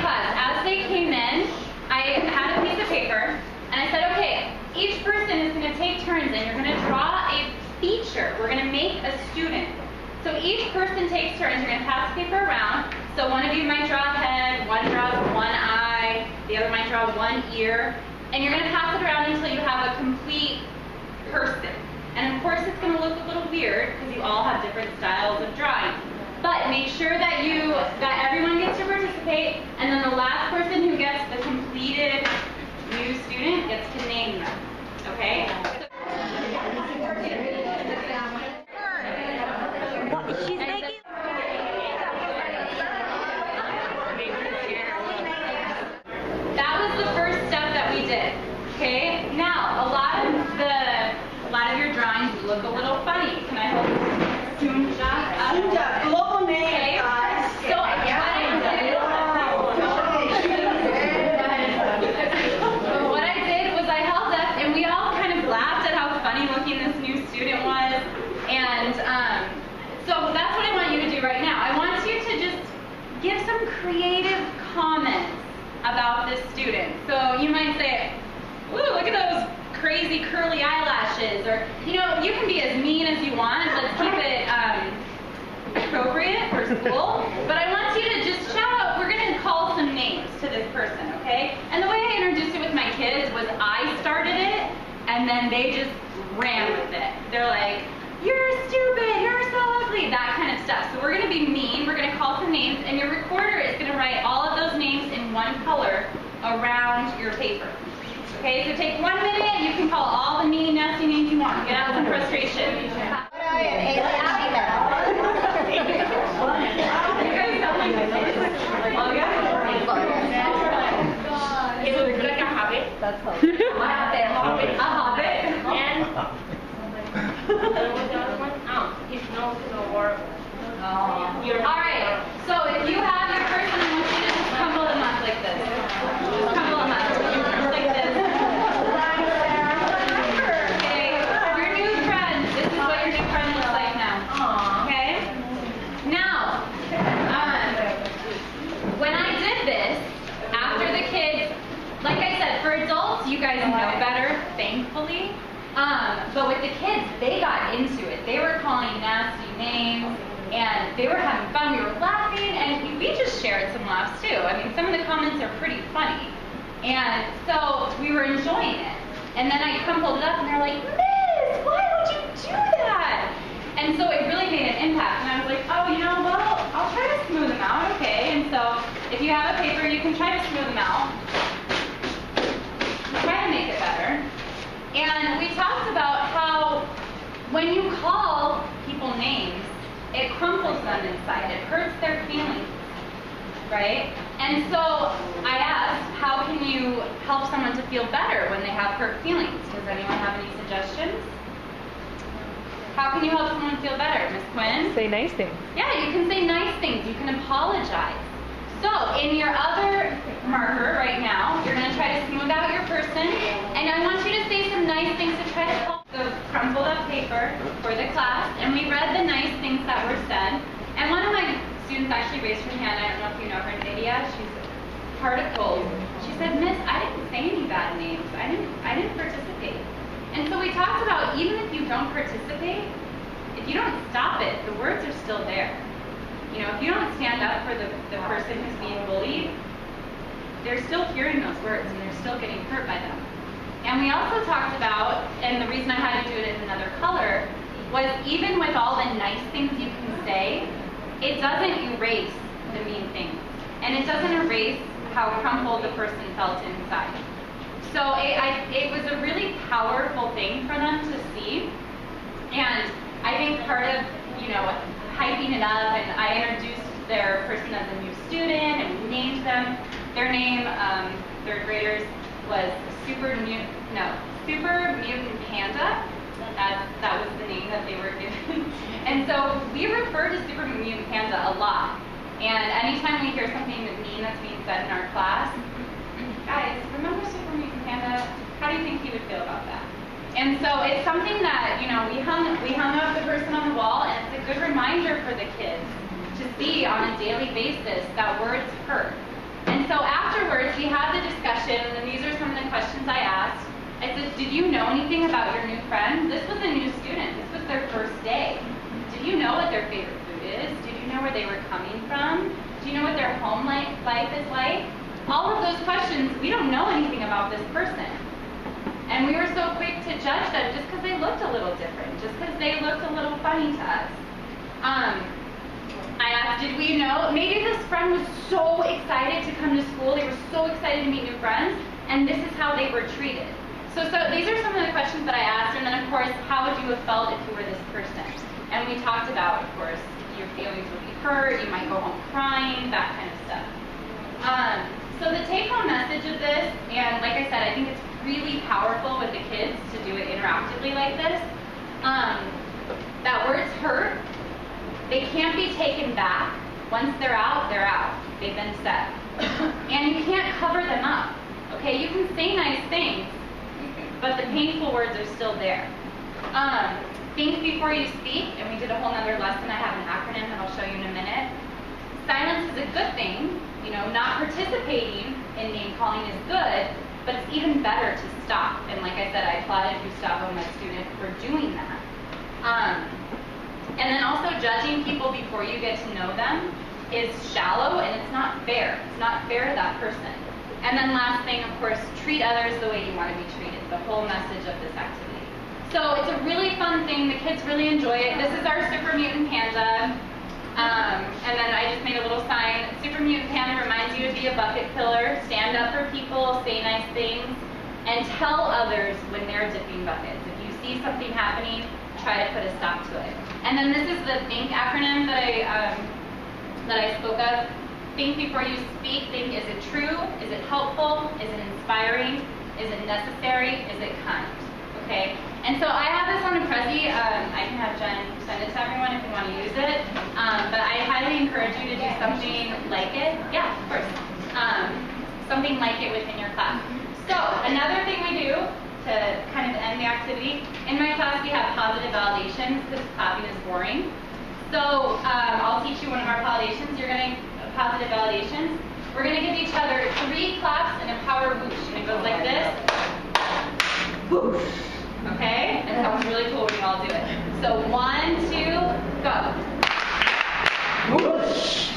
class, as they came in, I had a piece of paper, and I said, okay, each person is going to take turns, and you're going to draw a feature. We're going to make a student. So each person takes turns. You're going to pass the paper around. So one of you might draw a head, one draws one eye, the other might draw one ear, and you're going to pass it around until you have a complete person. And of course, it's going to look a little weird because you all have different styles of drawing. But make sure that everyone gets to participate, and then the last person who gets the completed new student gets to name them. Okay? That was the first step that we did. Okay? Now, a lot of your drawings look a little funny. Can I help you? Sunja, global name. Okay. So what I did was I held up, and we all kind of laughed at how funny looking this new student was. And so that's what I want you to do right now. I want you to just give some creative comments about this student. So you might say, "Ooh, look at those crazy curly eyelashes," or you can be as mean as you want. Let's keep it appropriate for school. But I want you to just shout out. We're going to call some names to this person, okay? And the way I introduced it with my kids was I started it, and then they just ran with it. They're like, "You're stupid, you're so ugly," that kind of stuff. So we're going to be mean, we're going to call some names, and your recorder is going to write all of those names in one color around your paper. Okay, so take 1 minute, you can call all the mean, nasty names you want. Get out some frustration. It looks like a hobbit. That's a hobbit. And what was the other one? His nose is horrible. Alright, so if you have your person, I want you to just crumble them up like this. Just crumble them up. Like this. Okay, your new friend. This is what your new friend looks like now. Okay? Now, when I did this, after the kids, like I said, for adults, you guys know better, thankfully. But with the kids, they got into it. They were calling nasty names, and they were having fun. We were laughing, and we just shared some laughs too. I mean, some of the comments are pretty funny. And so we were enjoying it. And then I crumpled it up, and they're like, "Miss, why would you do that?" And so it really made an impact. And I was like, "Oh, well, I'll try to smooth them out, okay?" And so if you have a paper, you can try to smooth them out. Try to make it better. And we talked about how when you call people names, it crumples them inside. It hurts their feelings, right? And so I asked, how can you help someone to feel better when they have hurt feelings? Does anyone have any suggestions? How can you help someone feel better, Miss Quinn? Say nice things. Yeah, you can say nice things. You can apologize. So in your other marker right now, you're going to try to smooth out your person, and I want you to say some nice things to try to help the crumpled up paper for the class, and we read the nice things that were said. And one of my students actually raised her hand. I don't know if you know her, Nydia. She's part of Gold. She said, "Miss, I didn't say any bad names. I didn't participate." And so we talked about even if you don't participate, if you don't stop it, the words are still there. If you don't stand up for the person who's being bullied, they're still hearing those words and they're still getting hurt by them. And we also talked about, and the reason I had to do it in another color, was even with all the nice things you can say, it doesn't erase the mean things. And it doesn't erase how crumpled the person felt inside. So it was a really powerful thing for them to see. And I think part of, hyping it up, and I introduced their person as a new student, and we named them. Their name, third graders, was Super Mutant Panda. That was the name that they were given. And so we refer to Super Mutant Panda a lot. And anytime we hear something mean that's being said in our class, guys, remember Super Mutant Panda? How do you think he would feel about that? And so it's something that, we hung up the person on the wall, and it's a good reminder for the kids to see on a daily basis that words hurt. And so afterwards, we had the discussion, and these are some of the questions I asked. I said, did you know anything about your new friend? This was a new student. This was their first day. Did you know what their favorite food is? Did you know where they were coming from? Do you know what their home life is like? All of those questions, we don't know anything about this person. And we were so quick to judge them just because they looked a little different, just because they looked a little funny to us. I asked, did we know? Maybe this friend was so excited to come to school, they were so excited to meet new friends, and this is how they were treated. So these are some of the questions that I asked, and then of course, how would you have felt if you were this person? And we talked about, of course, your feelings would be hurt, you might go home crying, that kind of stuff. So the take-home message of this, and like I said, I think it's really powerful with the kids to do it interactively like this, that words hurt, they can't be taken back. Once they're out, they've been said. And you can't cover them up, okay? You can say nice things, but the painful words are still there. Think before you speak, and we did a whole nother lesson. I have an acronym that I'll show you in a minute. Silence is a good thing. You know, not participating in name calling is good, but it's even better to stop. And like I said, I applauded Gustavo, my student, for doing that. And then also judging people before you get to know them is shallow and it's not fair. It's not fair to that person. And then last thing, of course, treat others the way you want to be treated, the whole message of this activity. So it's a really fun thing. The kids really enjoy it. This is our Super Mutant Panda. And then I just made a little sign. Super Mutant Panda reminds you to be a bucket filler, stand up for people, say nice things, and tell others when they're dipping buckets. If you see something happening, try to put a stop to it. And then this is the THINK acronym that I spoke of. Think before you speak. Think, is it true? Is it helpful? Is it inspiring? Is it necessary? Is it kind? Okay? And so I have this on a Prezi. I can have Jen send it to everyone if you want to use it. But I highly encourage you to do something like it. Yeah, of course. Something like it within your class. So another thing we do to kind of end the activity, in my class we have positive validations because clapping is boring. So I'll teach you one of our validations. You're going to positive validations. We're going to give each other 3 claps and a power whoosh, and it goes like this. Whoosh. Okay? And it sounds really cool when you all do it. So 1, 2, go. Whoosh.